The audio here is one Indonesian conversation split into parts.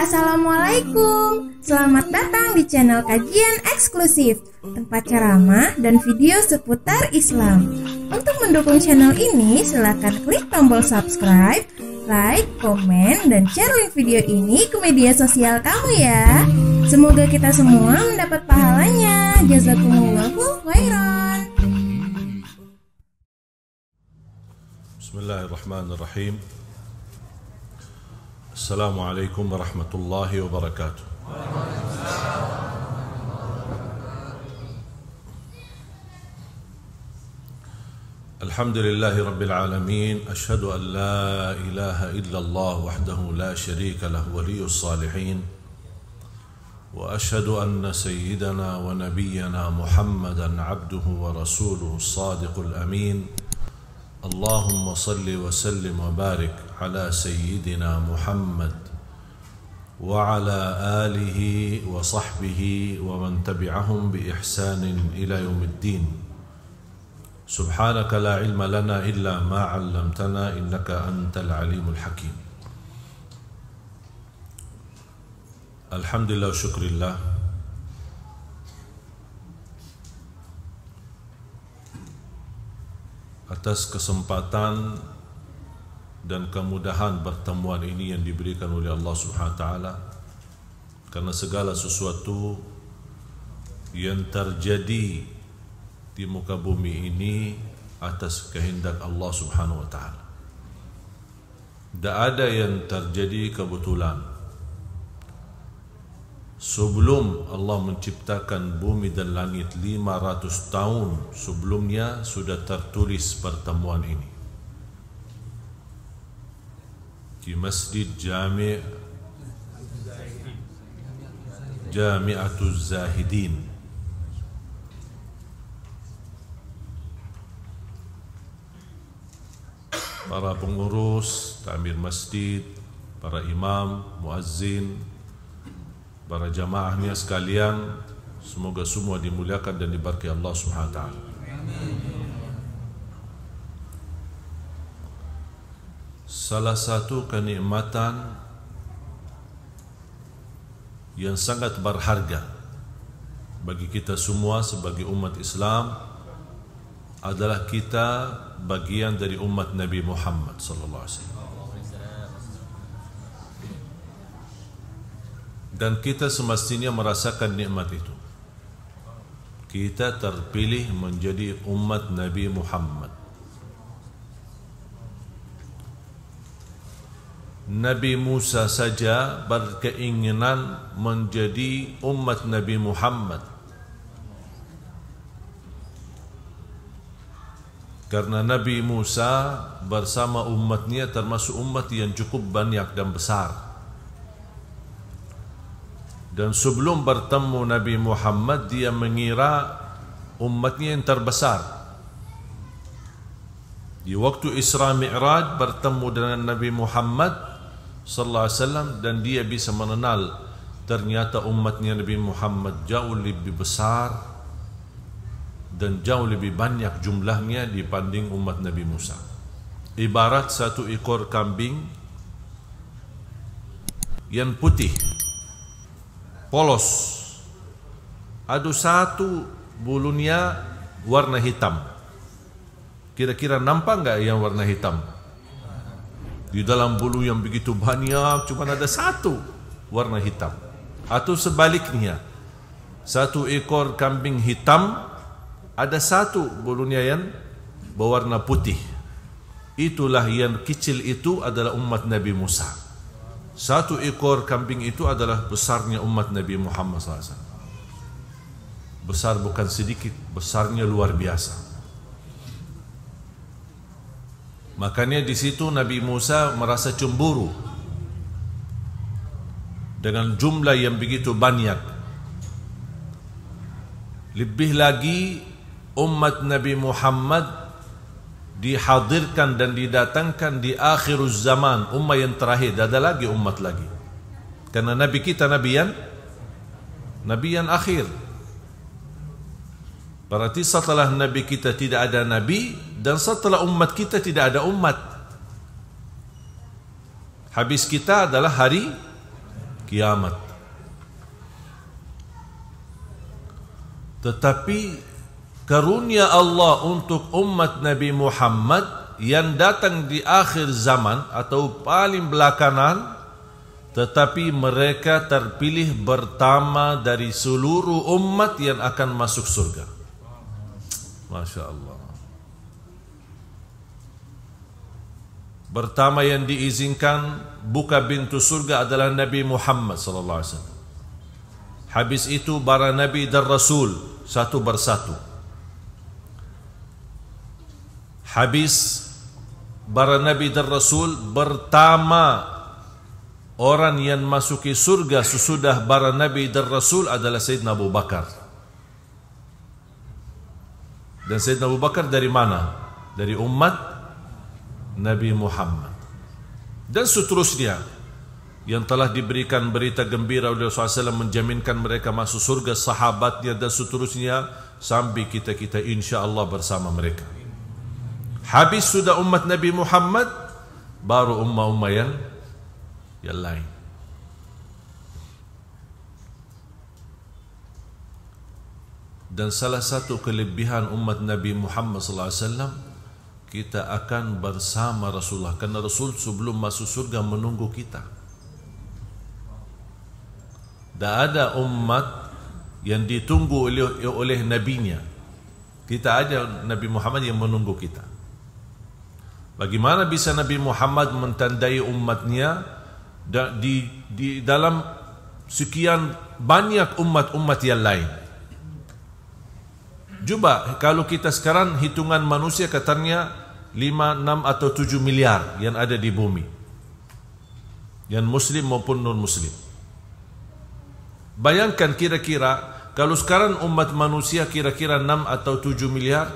Assalamualaikum, selamat datang di channel kajian eksklusif, tempat ceramah dan video seputar Islam. Untuk mendukung channel ini, silakan klik tombol subscribe, like, komen, dan share link video ini ke media sosial kamu ya. Semoga kita semua mendapat pahalanya. Jazakumullahu khairan. Bismillahirrahmanirrahim. Assalamualaikum warahmatullahi wabarakatuh. Alhamdulillahi rabbil alamin. Ashhadu an la ilaha illallah wahdahu la sharika lahu waliyyus salihin. Wa ashhadu anna sayyidana wa nabiyyana Muhammadan abduhu wa rasuluhu as-sadiqul amin. Allahumma salli wa sallim wa barik ala sayyidina Muhammad wa ala alihi wa sahbihi wa man tabi'ahum bi ihsanin ila yaumiddin. Subhanaka la ilma lana illa ma 'allamtana innaka antal alimul hakim. Alhamdulillah wa syukrillah. Atas kesempatan dan kemudahan pertemuan ini yang diberikan oleh Allah Subhanahu wa taala, karena segala sesuatu yang terjadi di muka bumi ini atas kehendak Allah Subhanahu wa taala. Tidak ada yang terjadi kebetulan. Sebelum Allah menciptakan bumi dan langit 500 tahun sebelumnya sudah tertulis pertemuan ini di Masjid Jami'atuz Zahidin. Para pengurus, takmir masjid, para imam, muazzin, para jamaahnya sekalian, semoga semua dimuliakan dan diberkahi Allah Subhanahu wa taala. Salah satu kenikmatan yang sangat berharga bagi kita semua sebagai umat Islam adalah kita bagian dari umat Nabi Muhammad sallallahu alaihi wasallam. Dan kita semestinya merasakan nikmat itu. Kita terpilih menjadi umat Nabi Muhammad. Nabi Musa saja berkeinginan menjadi umat Nabi Muhammad, karena Nabi Musa bersama umatnya termasuk umat yang cukup banyak dan besar. Dan sebelum bertemu Nabi Muhammad, dia mengira umatnya yang terbesar. Di waktu Isra Mi'raj bertemu dengan Nabi Muhammad sallallahu alaihi wasallam, dan dia bisa mengenal ternyata umatnya Nabi Muhammad jauh lebih besar dan jauh lebih banyak jumlahnya dibanding umat Nabi Musa. Ibarat satu ekor kambing yang putih, polos, ada satu bulunya warna hitam. Kira-kira nampak enggak yang warna hitam? Di dalam bulu yang begitu banyak cuma ada satu warna hitam. Atau sebaliknya, satu ekor kambing hitam, ada satu bulunya yang berwarna putih. Itulah yang kecil itu adalah umat Nabi Musa. Satu ekor kambing itu adalah besarnya umat Nabi Muhammad SAW. Besar bukan sedikit, besarnya luar biasa. Makanya di situ Nabi Musa merasa cemburu dengan jumlah yang begitu banyak. Lebih lagi umat Nabi Muhammad dihadirkan dan didatangkan di akhir zaman, umat yang terakhir. Ada lagi umat lagi, karena Nabi kita Nabi yang akhir. Berarti setelah Nabi kita tidak ada Nabi, dan setelah umat kita tidak ada umat. Habis kita adalah hari kiamat. Tetapi karunia Allah untuk umat Nabi Muhammad yang datang di akhir zaman atau paling belakangan, tetapi mereka terpilih pertama dari seluruh umat yang akan masuk surga. Masya Allah. Pertama yang diizinkan buka pintu surga adalah Nabi Muhammad sallallahu alaihi wasallam. Habis itu para nabi dan rasul satu persatu. Habis para nabi dan rasul, pertama orang yang masuki surga sesudah para nabi dan rasul adalah Sayyidina Abu Bakar. Dan Sayyidina Abu Bakar dari mana? Dari umat Nabi Muhammad. Dan seterusnya yang telah diberikan berita gembira oleh Rasulullah SAW menjaminkan mereka masuk surga, sahabatnya dan seterusnya, sampai kita insya Allah bersama mereka. Habis sudah umat Nabi Muhammad, baru ummah-ummah yang lain. Dan salah satu kelebihan umat Nabi Muhammad SAW, kita akan bersama Rasulullah, karena Rasul sebelum masuk surga menunggu kita. Tak ada umat yang ditunggu oleh nabinya. Kita aja Nabi Muhammad yang menunggu kita. Bagaimana bisa Nabi Muhammad mentandai umatnya di dalam sekian banyak umat-umat yang lain? Coba kalau kita sekarang hitungan manusia katanya 5, 6 atau 7 miliar yang ada di bumi, yang muslim maupun non muslim. Bayangkan kira-kira kalau sekarang umat manusia kira-kira 6 atau 7 miliar,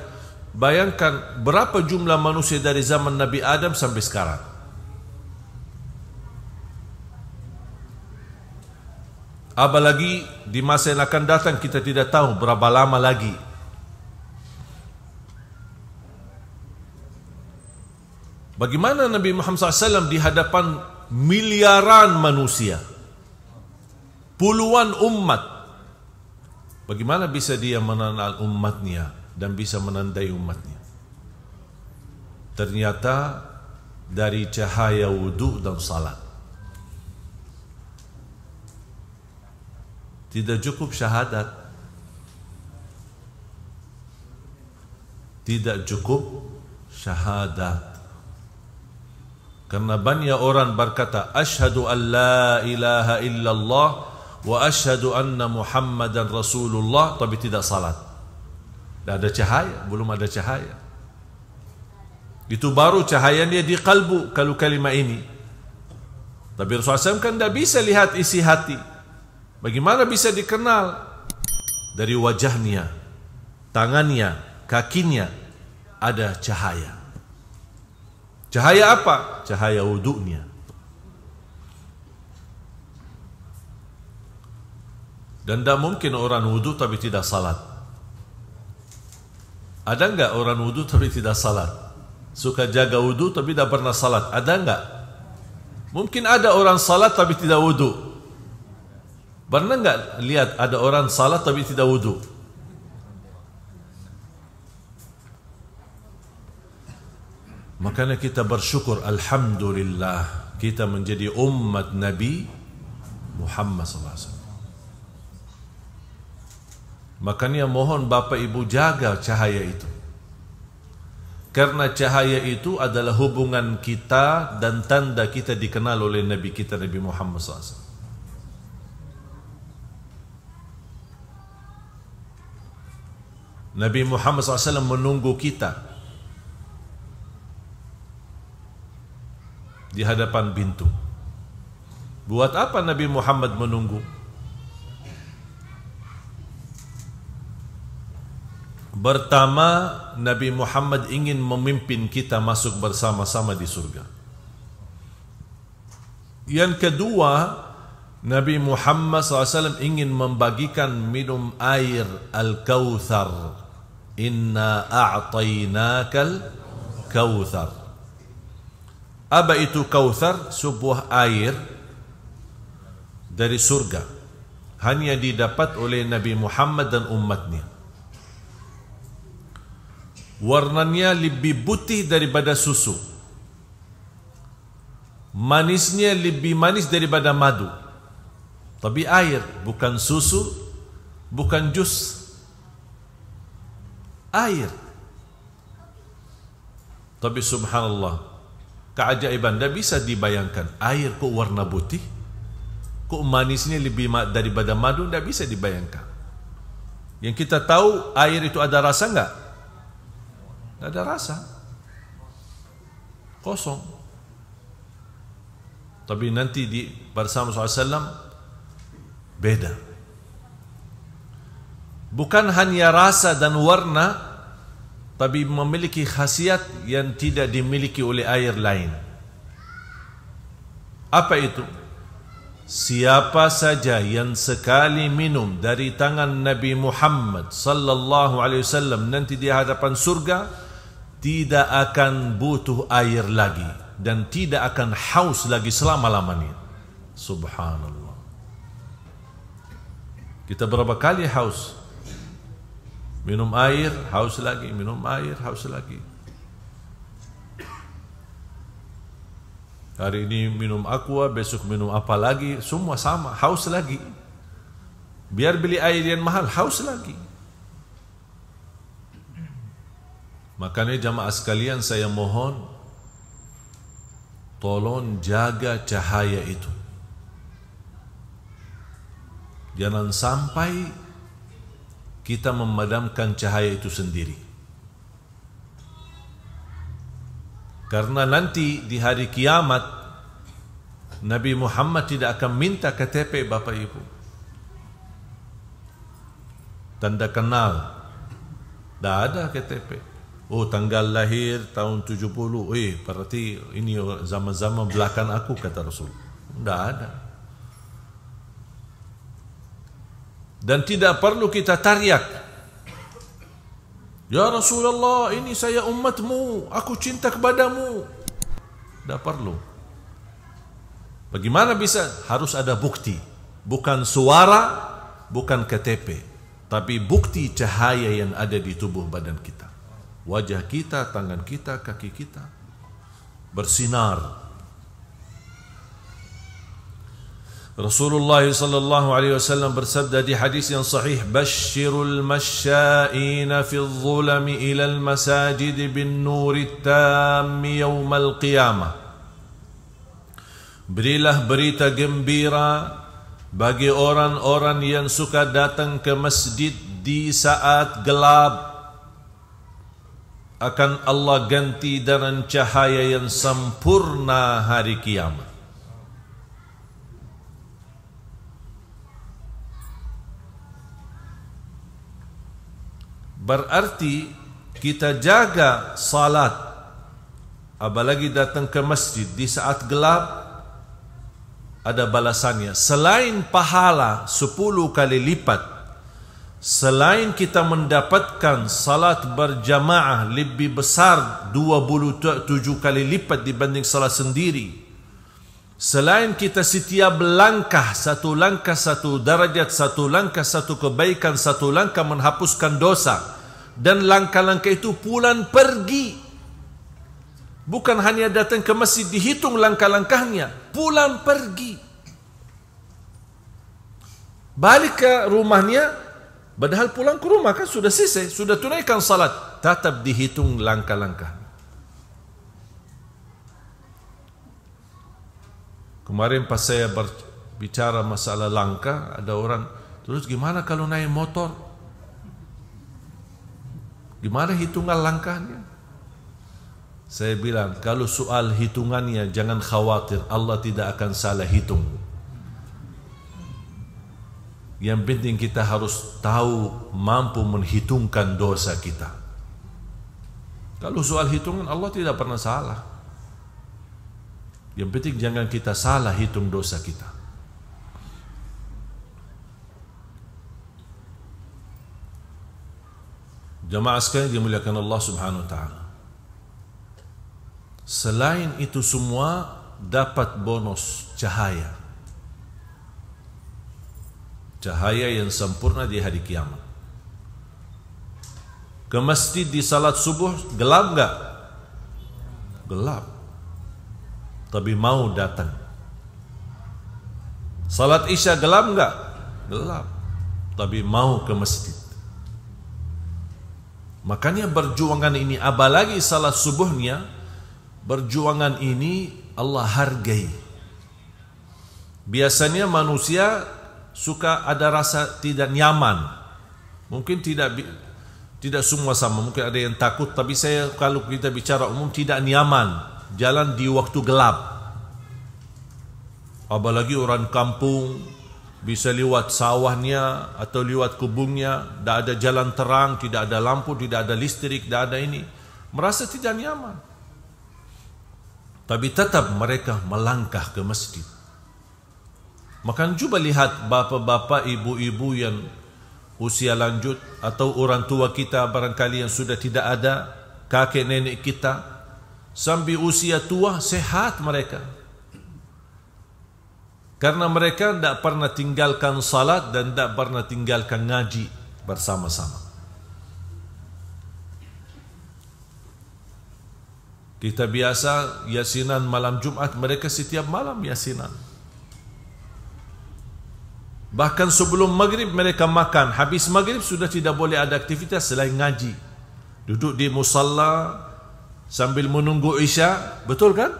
bayangkan berapa jumlah manusia dari zaman Nabi Adam sampai sekarang. Apalagi di masa yang akan datang kita tidak tahu berapa lama lagi. Bagaimana Nabi Muhammad SAW di hadapan miliaran manusia, puluhan umat, bagaimana bisa dia mengenal umatnya dan bisa menandai umatnya? Ternyata dari cahaya wudu dan salat. Tidak cukup syahadat, tidak cukup syahadat. Karena banyak orang berkata asyhadu an la ilaha illallah wa asyhadu anna Muhammadan Rasulullah, tapi tidak salat. Tidak ada cahaya, belum ada cahaya. Itu baru cahayanya di kalbu kalau kalimat ini. Tapi Rasulullah SAW kan tidak bisa lihat isi hati. Bagaimana bisa dikenal? Dari wajahnya, tangannya, kakinya ada cahaya. Cahaya apa? Cahaya wudunya. Dan tidak mungkin orang wudu tapi tidak salat. Ada enggak orang wudu tapi tidak salat? Suka jaga wudu tapi tidak pernah salat? Ada enggak? Mungkin ada orang salat tapi tidak wudu. Pernah enggak lihat ada orang salat tapi tidak wudu? Makanya kita bersyukur, alhamdulillah kita menjadi umat Nabi Muhammad SAW. Makanya mohon Bapak Ibu jaga cahaya itu. Karena cahaya itu adalah hubungan kita dan tanda kita dikenal oleh Nabi kita Nabi Muhammad SAW. Nabi Muhammad SAW menunggu kita di hadapan pintu. Buat apa Nabi Muhammad menunggu? Pertama, Nabi Muhammad ingin memimpin kita masuk bersama-sama di surga. Yang kedua, Nabi Muhammad SAW ingin membagikan minum air Al-Kautsar. Inna a'tainakal kautsar. Apa itu kautsar? Sebuah air dari surga hanya didapat oleh Nabi Muhammad dan umatnya. Warnanya lebih putih daripada susu, manisnya lebih manis daripada madu. Tapi air, bukan susu, bukan jus, air. Tapi subhanallah, keajaiban, tidak bisa dibayangkan. Air kok warna putih, kok manisnya lebih daripada madu, tidak bisa dibayangkan. Yang kita tahu, air itu ada rasa enggak? Tidak ada rasa, kosong. Tapi nanti bersama SAW beda. Bukan hanya rasa dan warna, tapi memiliki khasiat yang tidak dimiliki oleh air lain. Apa itu? Siapa saja yang sekali minum dari tangan Nabi Muhammad sallallahu alaihi wasallam nanti di hadapan surga, tidak akan butuh air lagi dan tidak akan haus lagi selama-lamanya. Subhanallah. Kita berapa kali haus? Minum air, haus lagi, minum air, haus lagi. Hari ini minum aqua, besok minum apa lagi, semua sama, haus lagi. Biar beli air yang mahal, haus lagi. Makanya jamaah sekalian, saya mohon tolong jaga cahaya itu. Jangan sampai kita memadamkan cahaya itu sendiri. Karena nanti di hari kiamat Nabi Muhammad tidak akan minta KTP Bapak Ibu, tanda kenal. Tidak ada KTP. Oh, tanggal lahir tahun 70. Berarti ini zaman-zaman belakang aku, kata Rasul. Tidak ada. Dan tidak perlu kita teriak, ya Rasulullah, ini saya umatmu, aku cinta kepadamu. Tidak perlu. Bagaimana bisa? Harus ada bukti. Bukan suara, bukan KTP, tapi bukti cahaya yang ada di tubuh badan kita. Wajah kita, tangan kita, kaki kita bersinar. Rasulullah sallallahu alaihi wasallam bersabda di hadis yang sahih, "Basyirul masya'ina fi adh-dhulami ila al-masajid bin nuri tam yawm al-qiyamah." Berilah berita gembira bagi orang-orang yang suka datang ke masjid di saat gelap, akan Allah ganti dengan cahaya yang sempurna hari kiamat. Berarti kita jaga salat, apalagi datang ke masjid di saat gelap, ada balasannya. Selain pahala 10 kali lipat, selain kita mendapatkan salat berjamaah lebih besar 27 kali lipat dibanding salat sendiri, selain kita setiap langkah, satu langkah satu darajat, satu langkah satu kebaikan, satu langkah menghapuskan dosa, dan langkah-langkah itu pulang pergi. Bukan hanya datang ke masjid dihitung langkah-langkahnya, pulang pergi, balik ke rumahnya. Padahal pulang ke rumah kan sudah selesai, sudah tunaikan salat, tetap dihitung langkah-langkah. Kemarin pas saya berbicara masalah langkah, ada orang, terus gimana kalau naik motor? Gimana hitungan langkahnya? Saya bilang, kalau soal hitungannya jangan khawatir, Allah tidak akan salah hitung. Yang penting kita harus tahu mampu menghitungkan dosa kita. Kalau soal hitungan Allah tidak pernah salah. Yang penting jangan kita salah hitung dosa kita. Jamaah sekalian dimuliakan Allah Subhanahu wa taala. Selain itu semua dapat bonus cahaya. cahaya yang sempurna di hari kiamat. Ke masjid di salat subuh gelap enggak? Gelap. Tapi mau datang. Salat isya gelap enggak? Gelap. Tapi mau ke masjid. Makanya perjuangan ini, apalagi salat subuhnya, perjuangan ini Allah hargai. Biasanya manusia suka ada rasa tidak nyaman. Mungkin tidak semua sama, mungkin ada yang takut, tapi saya kalau kita bicara umum tidak nyaman jalan di waktu gelap. Apalagi orang kampung bisa lewat sawahnya atau lewat kebunnya, tidak ada jalan terang, tidak ada lampu, tidak ada listrik, tidak ada ini, merasa tidak nyaman. Tapi tetap mereka melangkah ke masjid. Maka coba lihat bapak-bapak, ibu-ibu yang usia lanjut atau orang tua kita barangkali yang sudah tidak ada, kakek nenek kita, sampai usia tua sehat mereka. Karena mereka tidak pernah tinggalkan salat dan tidak pernah tinggalkan ngaji bersama-sama. Kita biasa yasinan malam Jumat, mereka setiap malam yasinan. Bahkan sebelum maghrib mereka makan, habis maghrib sudah tidak boleh ada aktivitas selain ngaji. Duduk di musalla sambil menunggu isya, betul kan?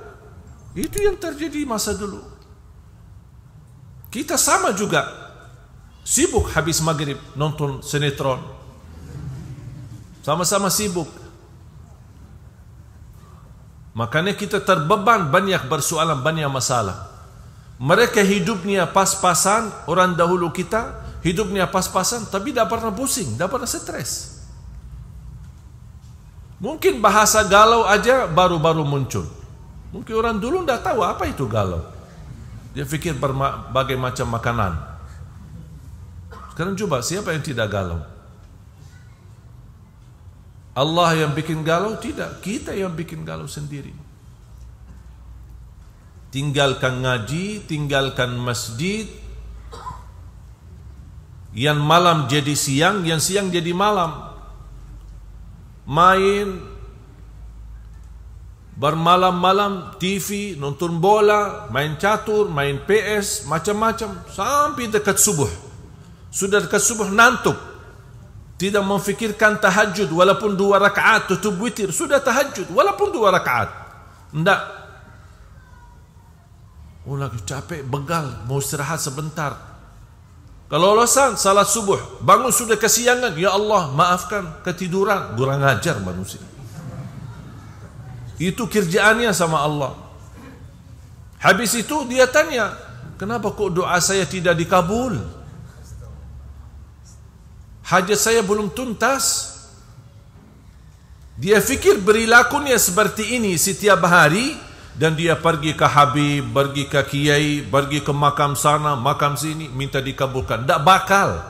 Itu yang terjadi masa dulu. Kita sama juga, sibuk habis maghrib nonton sinetron, sama-sama sibuk. Makanya kita terbeban banyak persoalan, banyak masalah. Mereka hidupnya pas-pasan, orang dahulu kita hidupnya pas-pasan, tapi tidak pernah pusing, tidak pernah stres. Mungkin bahasa galau aja baru-baru muncul. Mungkin orang dulu tidak tahu apa itu galau. Dia fikir berbagai macam makanan. Sekarang coba, siapa yang tidak galau? Allah yang bikin galau? Tidak, kita yang bikin galau sendiri. Tinggalkan ngaji, tinggalkan masjid. Yang malam jadi siang, yang siang jadi malam. Main bermalam-malam TV, nonton bola, main catur, main PS, macam-macam sampai dekat subuh. Sudah dekat subuh nantuk, tidak memfikirkan tahajud walaupun 2 rakaat, tutup witir, sudah tahajud walaupun 2 rakaat. Enggak. Oh lagi capek, begal, mau istirahat sebentar. Kalau alasan salat subuh, bangun sudah kesiangan, ya Allah maafkan ketiduran, kurang ajar manusia. Itu kerjaannya sama Allah. Habis itu dia tanya, kenapa kok doa saya tidak dikabul? Hajat saya belum tuntas. Dia fikir perilakunya seperti ini setiap hari, dan dia pergi ke Habib, pergi ke Kiai, pergi ke makam sana, makam sini, minta dikabulkan. Tak bakal.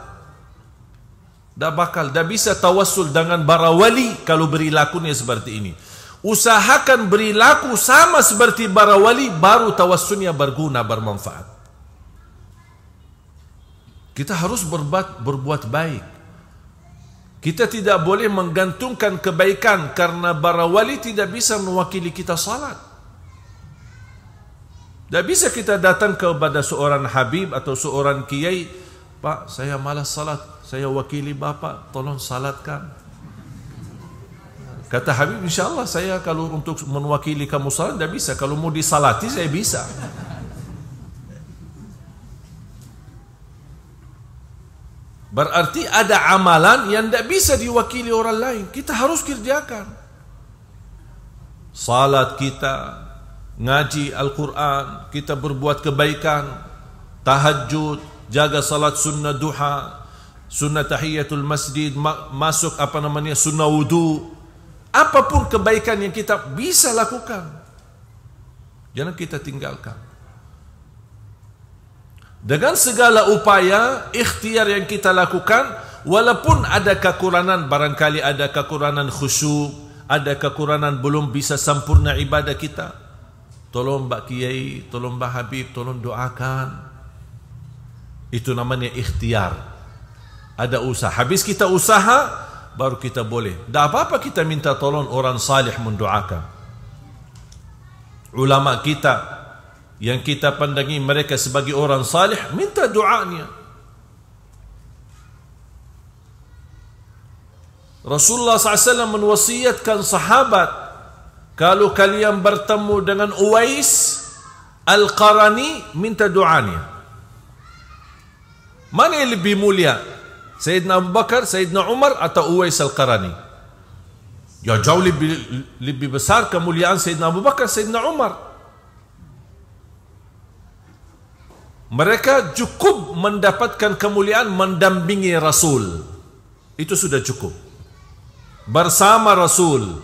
Tak bakal. Tak bisa tawassul dengan para wali kalau perilakunya seperti ini. Usahakan berilaku sama seperti para wali, baru tawassulnya berguna, bermanfaat. Kita harus berbuat baik. Kita tidak boleh menggantungkan kebaikan, karena para wali tidak bisa mewakili kita salat. Tidak bisa kita datang kepada seorang habib atau seorang kiai, Pak, saya malas salat, saya wakili Bapak, tolong salatkan. Kata Habib, insyaAllah saya kalau untuk mewakili kamu salat tidak bisa. Kalau mau disalati saya bisa. Berarti ada amalan yang tidak bisa diwakili orang lain. Kita harus kerjakan. Salat kita, ngaji Al-Quran, kita berbuat kebaikan, tahajud, jaga salat sunnah duha, sunnah tahiyatul masjid, masuk sunnah wudu. Apapun kebaikan yang kita bisa lakukan, jangan kita tinggalkan. Dengan segala upaya, ikhtiar yang kita lakukan, walaupun ada kekurangan, barangkali ada kekurangan khusyuk, ada kekurangan belum bisa sempurna ibadah kita, tolong Mbak Kiai, tolong Mbak Habib, tolong doakan. Itu namanya ikhtiar. Ada usaha. Habis kita usaha, baru kita boleh. Tak apa-apa kita minta tolong orang salih mendoakan. Ulama kita yang kita pandangi mereka sebagai orang salih, minta doanya. Rasulullah SAW menwasiatkan sahabat, kalau kalian bertemu dengan Uwais Al-Qarani, minta doanya. Mana yang lebih mulia? Sayyidina Abu Bakar, Sayyidina Umar atau Uwais Al-Qarani? Ya jauh lebih besar kemuliaan Sayyidina Abu Bakar, Sayyidina Umar. Mereka cukup mendapatkan kemuliaan mendampingi Rasul. Itu sudah cukup. Bersama Rasul,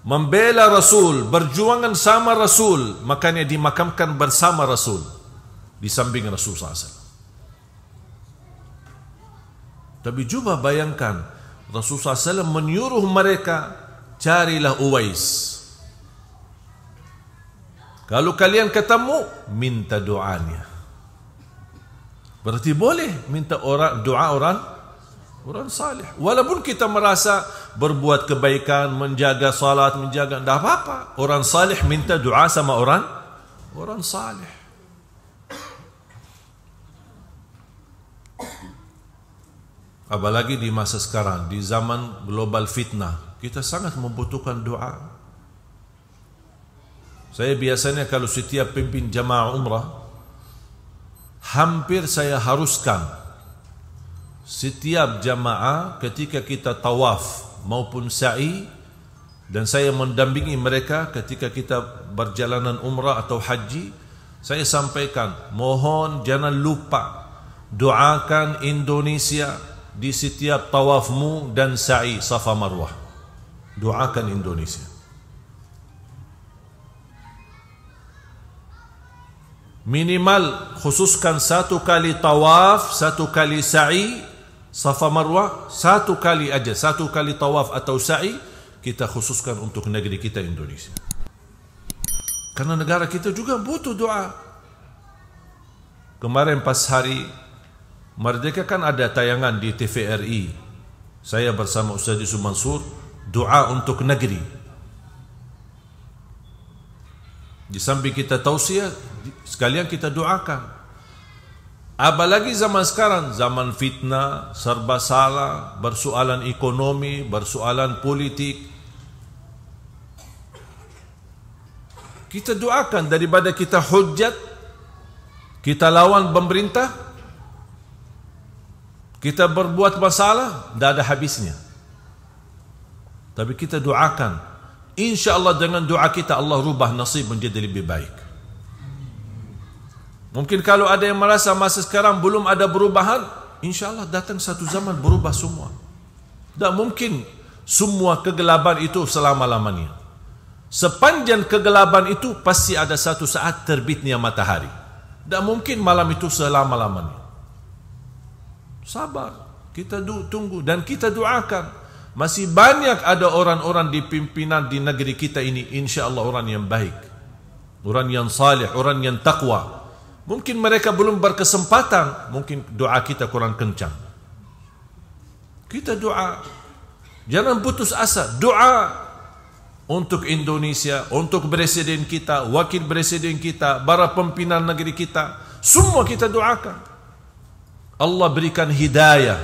membela Rasul, berjuangan sama Rasul, makanya dimakamkan bersama Rasul di samping Rasul SAW. Tapi coba bayangkan, Rasulullah SAW menyuruh mereka, carilah Uwais. Kalau kalian ketemu, minta doanya. Berarti boleh minta doa orang salih. Walaupun kita merasa berbuat kebaikan, menjaga salat, menjaga, tidak apa-apa. Orang salih minta doa sama orang salih. Apalagi di masa sekarang, di zaman global fitnah, kita sangat membutuhkan doa. Saya biasanya kalau setiap pimpin jamaah umrah, hampir saya haruskan setiap jamaah ketika kita tawaf maupun sa'i, dan saya mendampingi mereka ketika kita berjalanan umrah atau haji, saya sampaikan, mohon jangan lupa doakan Indonesia di setiap tawafmu dan sa'i Safa Marwah. Doakan Indonesia. Minimal khususkan 1 kali tawaf, 1 kali sa'i Safa Marwah, 1 kali aja, 1 kali tawaf atau sa'i kita khususkan untuk negeri kita Indonesia. Karena negara kita juga butuh doa. Kemarin pas hari Merdeka kan ada tayangan di TVRI. Saya bersama Ustaz Yusuf Mansur doa untuk negeri. Di samping kita tausiah, sekalian kita doakan. Apalagi zaman sekarang, zaman fitnah, serba salah, bersoalan ekonomi, bersoalan politik. Kita doakan daripada kita hujat, kita lawan pemerintah, kita berbuat masalah, tidak ada habisnya. Tapi kita doakan, insya Allah dengan doa kita Allah rubah nasib menjadi lebih baik. Mungkin kalau ada yang merasa masa sekarang belum ada perubahan, insya Allah datang satu zaman berubah semua. Tak mungkin semua kegelapan itu selama-lamanya. Sepanjang kegelapan itu pasti ada satu saat terbitnya matahari. Tak mungkin malam itu selama-lamanya. Sabar, kita tunggu dan kita doakan. Masih banyak ada orang-orang di pimpinan di negeri kita ini, insya Allah orang yang baik, orang yang salih, orang yang taqwa. Mungkin mereka belum berkesempatan, mungkin doa kita kurang kencang. Kita doa, jangan putus asa. Doa untuk Indonesia, untuk presiden kita, wakil presiden kita, para pimpinan negeri kita, semua kita doakan. Allah berikan hidayah,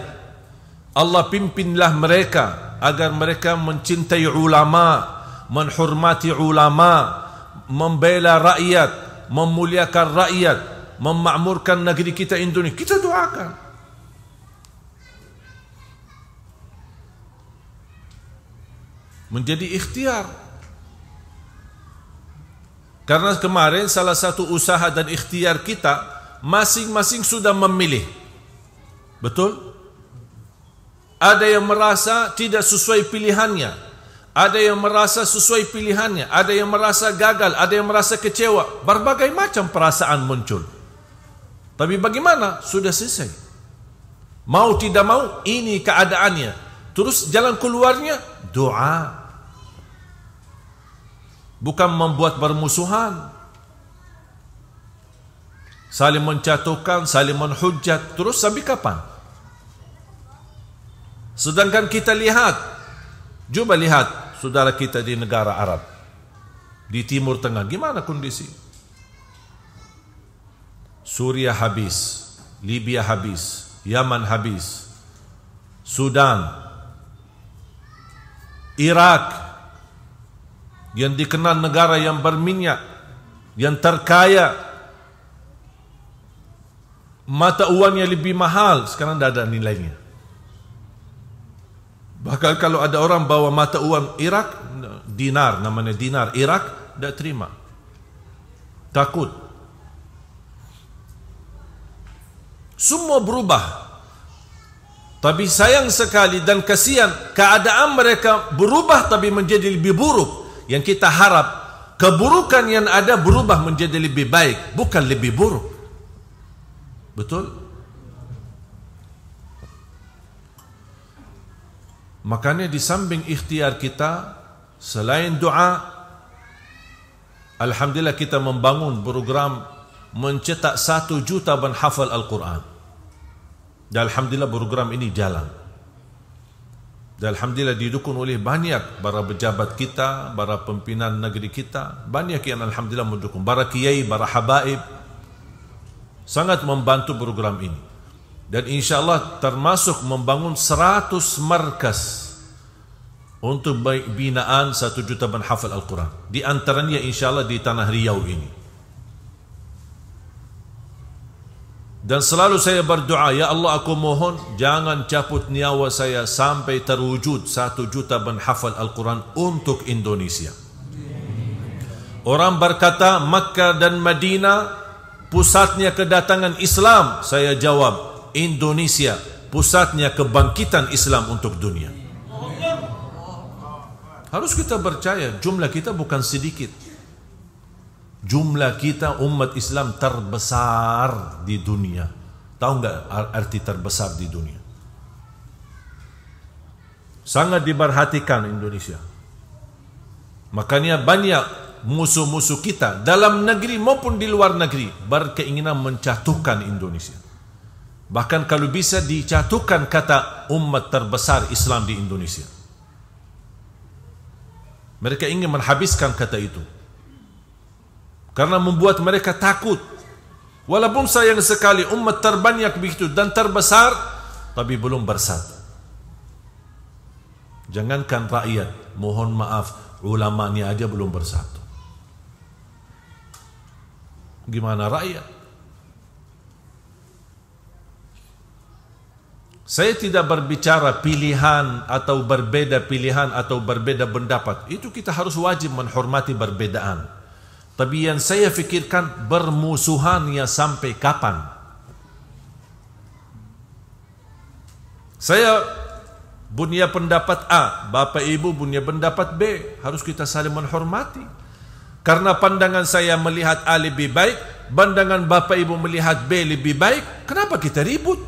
Allah pimpinlah mereka agar mereka mencintai ulama, menghormati ulama, membela rakyat, memuliakan rakyat, memakmurkan negeri kita Indonesia. Kita doakan. Menjadi ikhtiar. Karena kemarin salah satu usaha dan ikhtiar kita, masing-masing sudah memilih. Betul? Ada yang merasa tidak sesuai pilihannya, ada yang merasa sesuai pilihannya, ada yang merasa gagal, ada yang merasa kecewa. Berbagai macam perasaan muncul. Tapi bagaimana? Sudah selesai. Mau tidak mau, ini keadaannya. Terus jalan keluarnya, doa. Bukan membuat bermusuhan. saling menjatuhkan, saling menhujat, terus sampai kapan? Sedangkan kita lihat, coba lihat saudara kita di negara Arab, di Timur Tengah, gimana kondisi? Suriah habis, Libya habis, Yaman habis, Sudan, Irak, yang dikenal negara yang berminyak, yang terkaya, mata uangnya lebih mahal, sekarang tidak ada nilainya. Bahkan kalau ada orang bawa mata uang Irak, dinar, namanya dinar Irak, tidak terima, takut. Semua berubah. Tapi sayang sekali dan kasihan, keadaan mereka berubah tapi menjadi lebih buruk. Yang kita harap keburukan yang ada berubah menjadi lebih baik, bukan lebih buruk. Betul? Makanya di samping ikhtiar kita, selain doa, alhamdulillah kita membangun program mencetak 1 juta penghafal Al-Quran. Dan alhamdulillah program ini jalan. Dan alhamdulillah didukung oleh banyak para pejabat kita, para pimpinan negeri kita, banyak yang alhamdulillah mendukung, para kiai, para habaib, sangat membantu program ini. Dan insyaAllah termasuk membangun 100 markas untuk binaan 1 juta penghafal Al-Quran. Di antaranya insyaAllah di Tanah Riau ini. Dan selalu saya berdoa, ya Allah aku mohon jangan cabut nyawa saya sampai terwujud 1 juta penghafal Al-Quran untuk Indonesia. Orang berkata Makkah dan Madinah pusatnya kedatangan Islam. Saya jawab, Indonesia pusatnya kebangkitan Islam untuk dunia. Harus kita percaya, jumlah kita bukan sedikit. Jumlah kita umat Islam terbesar di dunia. Tahu enggak arti terbesar di dunia? Sangat diperhatikan Indonesia. Makanya banyak musuh-musuh kita dalam negeri maupun di luar negeri berkeinginan menjatuhkan Indonesia. Bahkan kalau bisa dijatuhkan kata umat terbesar Islam di Indonesia. Mereka ingin menghabiskan kata itu. Karena membuat mereka takut. Walaupun sayang sekali umat terbanyak begitu dan terbesar, tapi belum bersatu. Jangankan rakyat, mohon maaf, ulamanya aja belum bersatu. Gimana rakyat? Saya tidak berbicara pilihan atau berbeda pilihan atau berbeda pendapat. Itu kita harus wajib menghormati perbedaan. Tapi yang saya fikirkan bermusuhannya sampai kapan? Saya punya pendapat A, Bapak Ibu punya pendapat B. Harus kita saling menghormati. Karena pandangan saya melihat A lebih baik, pandangan Bapak Ibu melihat B lebih baik, kenapa kita ribut?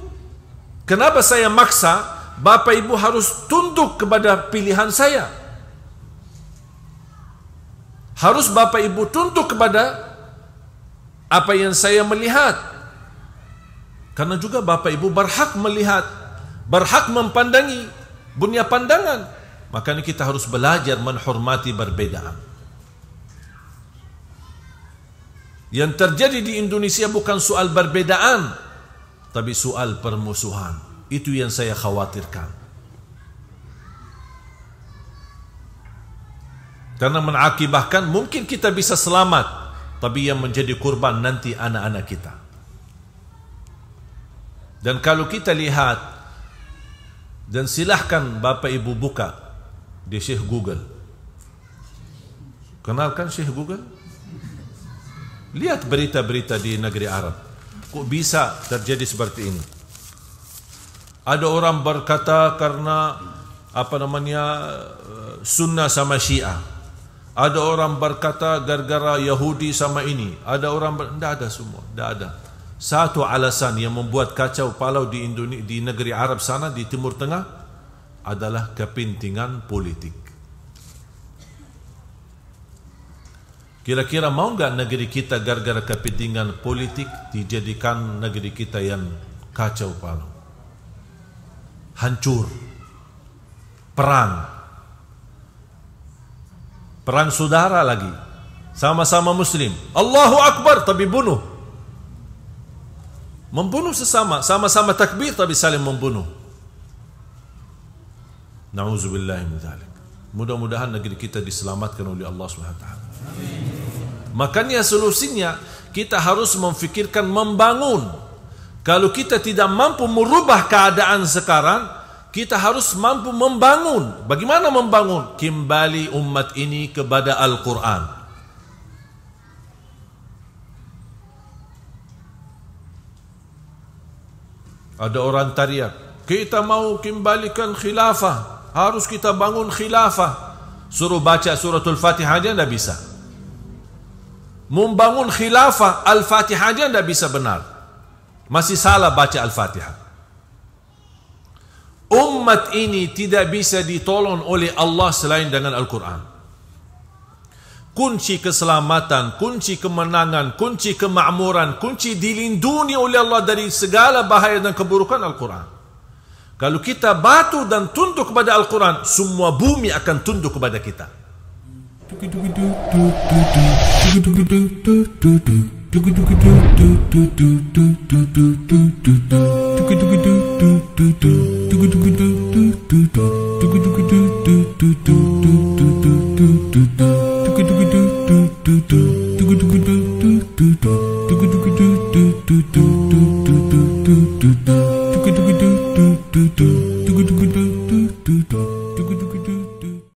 Kenapa saya maksa Bapak Ibu harus tunduk kepada pilihan saya? Harus Bapak Ibu tunduk kepada apa yang saya melihat. Karena juga Bapak Ibu berhak melihat, berhak mempandangi, punya pandangan. Makanya kita harus belajar menghormati perbedaan. Yang terjadi di Indonesia bukan soal perbedaan, tapi soal permusuhan. Itu yang saya khawatirkan. Karena mengakibatkan mungkin kita bisa selamat, tapi yang menjadi korban nanti anak-anak kita. Dan kalau kita lihat, dan silahkan Bapak Ibu buka di Syekh Google. Kenalkan Syekh Google? Lihat berita-berita di negeri Arab. Kok bisa terjadi seperti ini? Ada orang berkata karena sunnah sama Syiah. Ada orang berkata gara-gara Yahudi sama ini. Ada orang tidak ada semua, tidak ada. Satu alasan yang membuat kacau balau di Indonesia, di negeri Arab sana, di Timur Tengah, adalah kepentingan politik. Kira-kira mau nggak negeri kita gara-gara kepentingan politik dijadikan negeri kita yang kacau balau, hancur, perang saudara lagi, sama-sama muslim, Allahu Akbar tapi membunuh sesama, sama-sama takbir tapi saling membunuh. Na'udzubillahi min dzalik. Mudah-mudahan negeri kita diselamatkan oleh Allah Subhanahu wa taala. Makanya solusinya kita harus memfikirkan membangun. Kalau kita tidak mampu merubah keadaan sekarang, kita harus mampu membangun. Bagaimana membangun? Kembali umat ini kepada Al-Quran. Ada orang teriak, kita mau kembalikan khilafah, harus kita bangun khilafah. Suruh baca suratul Fatihah aja tidak bisa. Membangun khilafah, Al-Fatihah aja tidak bisa benar. Masih salah baca Al-Fatihah. Umat ini tidak bisa ditolong oleh Allah selain dengan Al-Quran. Kunci keselamatan, kunci kemenangan, kunci kemakmuran, kunci dilindungi oleh Allah dari segala bahaya dan keburukan Al-Quran. Kalau kita batu dan tunduk kepada Al-Quran, semua bumi akan tunduk kepada kita. Do